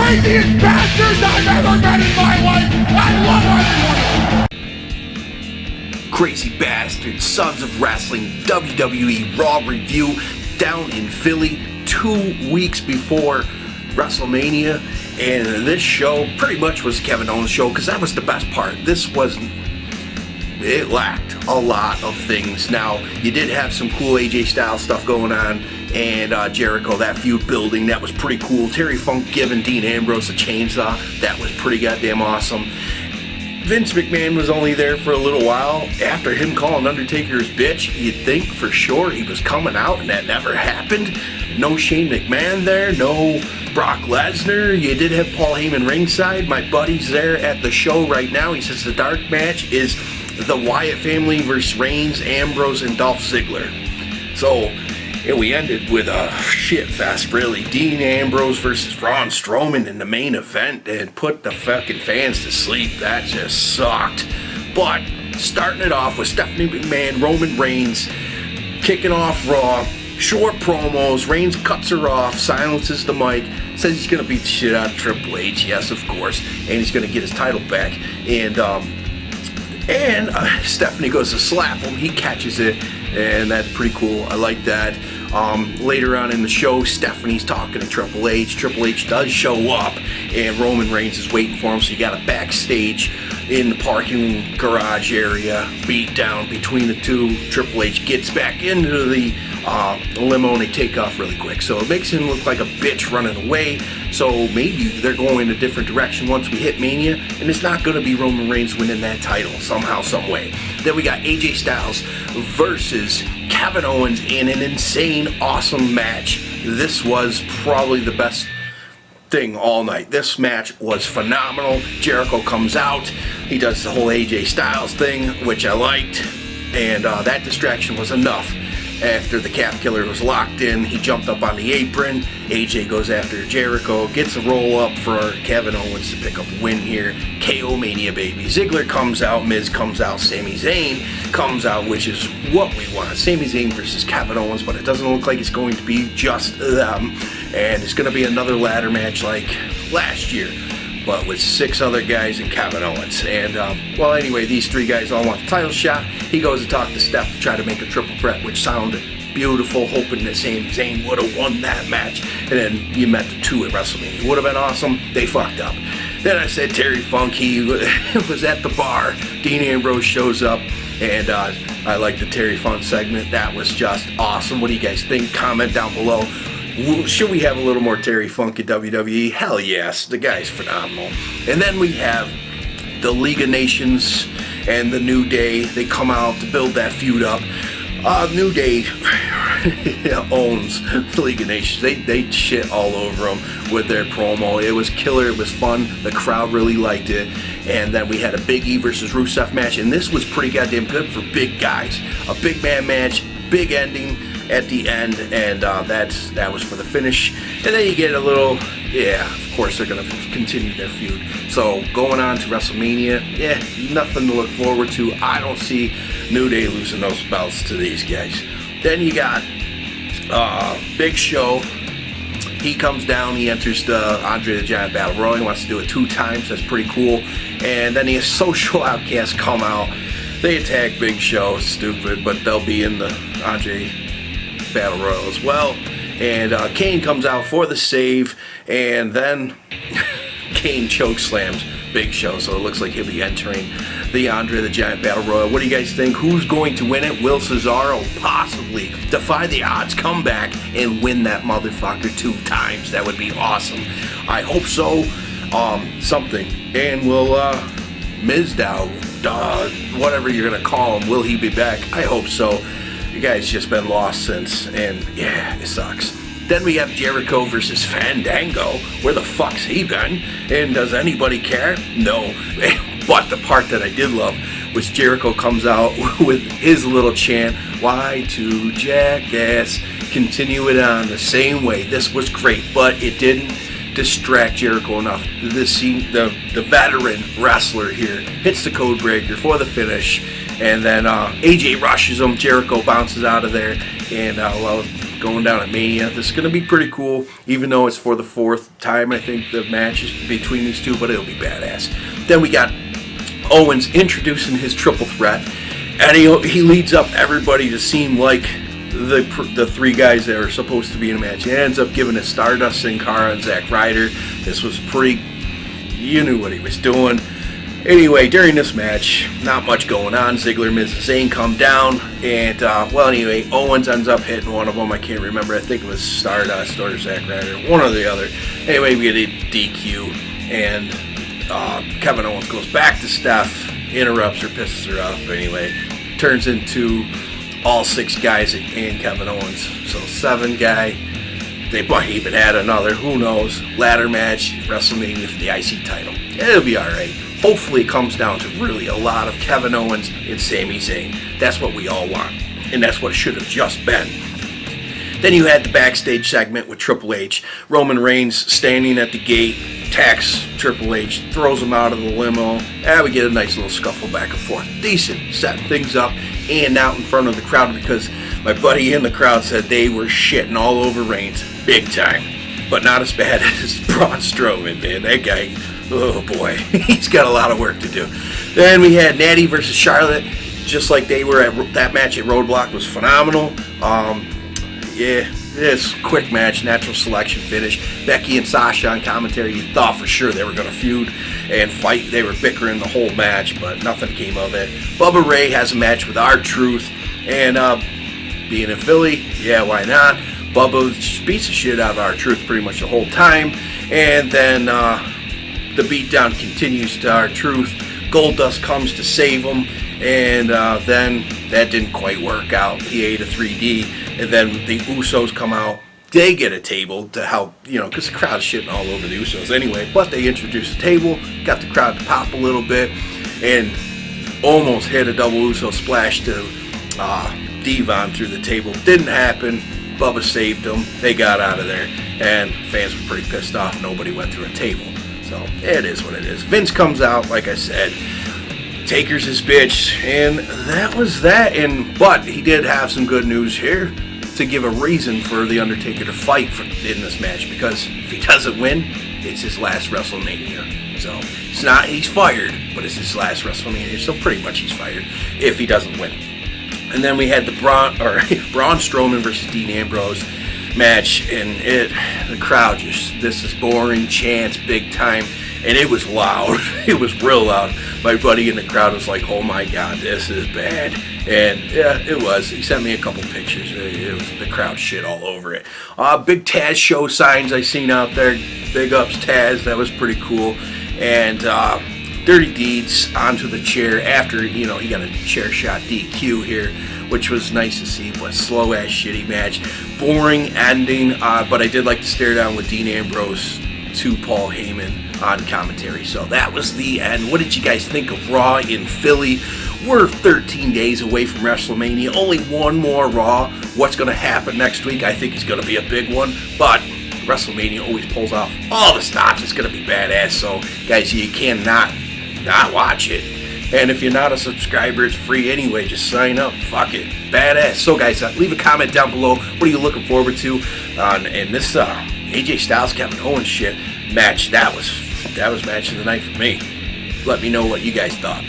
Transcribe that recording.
craziest bastards I've ever met in my life. I love everyone. Crazy Bastards, Sons of Wrestling, WWE Raw review down in Philly 2 weeks before WrestleMania. And this show pretty much was Kevin Owens' show because that was the best part. It lacked a lot of things. Now, you did have some cool AJ Styles stuff going on, and Jericho, that feud building, that was pretty cool. Terry Funk giving Dean Ambrose a chainsaw, that was pretty goddamn awesome. Vince McMahon was only there for a little while. After him calling Undertaker his bitch, you'd think for sure he was coming out, and that never happened. No Shane McMahon there, no Brock Lesnar. You did have Paul Heyman ringside. My buddy's there at the show right now. He says the dark match is the Wyatt family versus Reigns, Ambrose, and Dolph Ziggler. So, yeah, we ended with a shit fest, really. Dean Ambrose versus Braun Strowman in the main event and put the fucking fans to sleep. That just sucked. But starting it off with Stephanie McMahon, Roman Reigns, kicking off Raw, short promos. Reigns cuts her off, silences the mic, says he's gonna beat the shit out of Triple H. Yes, of course, and he's gonna get his title back. And Stephanie goes to slap him. He catches it, and that's pretty cool. I like that. Later on in the show, Stephanie's talking to Triple H. Triple H does show up, and Roman Reigns is waiting for him, so you got a backstage in the parking garage area beat down between the two. Triple H gets back into the limo, and they take off really quick. So it makes him look like a bitch running away. So maybe they're going a different direction once we hit Mania, and it's not going to be Roman Reigns winning that title somehow, some way. Then we got AJ Styles versus Kevin Owens in an insane, awesome match. This was probably the best thing all night. This match was phenomenal. Jericho comes out. He does the whole AJ Styles thing, which I liked, and that distraction was enough. After the calf killer was locked in, he jumped up on the apron. AJ goes after Jericho, gets a roll up for Kevin Owens to pick up a win here. KO Mania, baby. Ziggler comes out, Miz comes out, Sami Zayn comes out, which is what we want. Sami Zayn versus Kevin Owens, but it doesn't look like it's going to be just them. And it's going to be another ladder match like last year, but with 6 other guys and Kevin Owens. And, well, anyway, these 3 guys all want the title shot. He goes to talk to Steph to try to make a triple threat, which sounded beautiful, hoping that Sami Zayn would have won that match. And then you met the 2 at WrestleMania. Would have been awesome. They fucked up. Then I said Terry Funk, he was at the bar. Dean Ambrose shows up, and I like the Terry Funk segment. That was just awesome. What do you guys think? Comment down below. Should we have a little more Terry Funk at WWE? Hell yes, the guy's phenomenal. And then we have the League of Nations and the New Day. They come out to build that feud up. New Day owns the League of Nations. They shit all over them with their promo. It was killer. It was fun. The crowd really liked it. And then we had a Big E versus Rusev match, and this was pretty goddamn good for big guys. A big man match, big ending at the end, and that was for the finish. And then you get a little, yeah, of course they're going to continue their feud. So going on to WrestleMania, yeah, nothing to look forward to. I don't see New Day losing those belts to these guys. Then you got Big Show. He comes down, he enters the Andre the Giant Battle Royal. He wants to do it 2 times, that's pretty cool. And then the Social Outcasts come out. They attack Big Show, stupid, but they'll be in the Andre Battle Royal as well. And Kane comes out for the save, and then Kane choke slams Big Show, so it looks like he'll be entering the Andre the Giant Battle Royal. What do you guys think? Who's going to win it? Will Cesaro possibly defy the odds, come back, and win that motherfucker 2 times? That would be awesome. I hope so. Something. And will Mizdow, whatever you're going to call him, will he be back? I hope so. The guy's just been lost since, and yeah, it sucks. Then we have Jericho versus Fandango. Where the fuck's he been? And does anybody care? No. But the part that I did love was Jericho comes out with his little chant, Y2 Jackass. Continue it on the same way. This was great, but it didn't distract Jericho enough. The veteran wrestler here hits the code breaker for the finish, And then AJ rushes him. Jericho bounces out of there. And well, going down at Mania. This is going to be pretty cool, even though it's for the 4th time, I think, the match is between these two, but it'll be badass. Then we got Owens introducing his triple threat, and he leads up everybody to seem like the 3 guys that are supposed to be in a match. He ends up giving it Stardust and CARA and Zack Ryder. This was pretty, you knew what he was doing. Anyway, during this match, not much going on. Ziggler, Miz, and Zayn come down, and well, anyway, Owens ends up hitting one of them. I can't remember. I think it was Stardust or Zack Ryder, one or the other. Anyway, we get a DQ, and Kevin Owens goes back to Steph, interrupts her, pisses her off. Anyway, turns into all 6 guys and Kevin Owens. So 7 guy. They might even add another. Who knows? Ladder match, WrestleMania for the IC title. It'll be alright. Hopefully it comes down to really a lot of Kevin Owens and Sami Zayn. That's what we all want. And that's what it should have just been. Then you had the backstage segment with Triple H. Roman Reigns standing at the gate, attacks Triple H, throws him out of the limo, and we get a nice little scuffle back and forth. Decent, setting things up and out in front of the crowd, because my buddy in the crowd said they were shitting all over Reigns big time. But not as bad as Braun Strowman, man. That guy, oh boy, he's got a lot of work to do. Then we had Natty versus Charlotte, just like they were at that match at Roadblock was phenomenal. Yeah, this quick match, natural selection finish. Becky and Sasha on commentary. You thought for sure they were going to feud and fight. They were bickering the whole match, but nothing came of it. Bubba Ray has a match with R-Truth, and being in Philly, yeah, why not? Bubba beats the shit out of R-Truth pretty much the whole time, and then the beatdown continues to R-Truth. Goldust comes to save him, and then that didn't quite work out. He ate a 3D, and then the Usos come out. They get a table to help, you know, because the crowd's shitting all over the Usos anyway. But they introduced a table, got the crowd to pop a little bit, and almost hit a double Uso splash to Devon through the table. Didn't happen. Bubba saved them. They got out of there, and fans were pretty pissed off. Nobody went through a table. So it is what it is. Vince comes out, like I said. Taker's his bitch, and that was that. But he did have some good news here to give a reason for the Undertaker to fight in this match, because if he doesn't win, it's his last WrestleMania. So it's not he's fired, but it's his last WrestleMania. So pretty much he's fired if he doesn't win. And then we had the Braun Strowman versus Dean Ambrose match, and the crowd just, this is boring chants big time, and it was loud. It was real loud. My buddy in the crowd was like, oh my god, this is bad. And yeah, it was. He sent me a couple pictures. It was the crowd shit all over it. Big Taz show signs I seen out there. Big ups Taz, that was pretty cool. And Dirty Deeds onto the chair after, you know, he got a chair shot DQ here, which was nice to see, but slow ass shitty match. Boring ending, but I did like to stare down with Dean Ambrose to Paul Heyman on commentary. So that was the end. What did you guys think of Raw in Philly? We're 13 days away from WrestleMania. Only one more Raw. What's going to happen next week? I think it's going to be a big one, but WrestleMania always pulls off all the stops. It's going to be badass. So guys, you cannot not watch it. And if you're not a subscriber, it's free anyway. Just sign up. Fuck it. Badass. So guys, leave a comment down below. What are you looking forward to in this AJ Styles Kevin Owens shit match? That was match of the night for me. Let me know what you guys thought.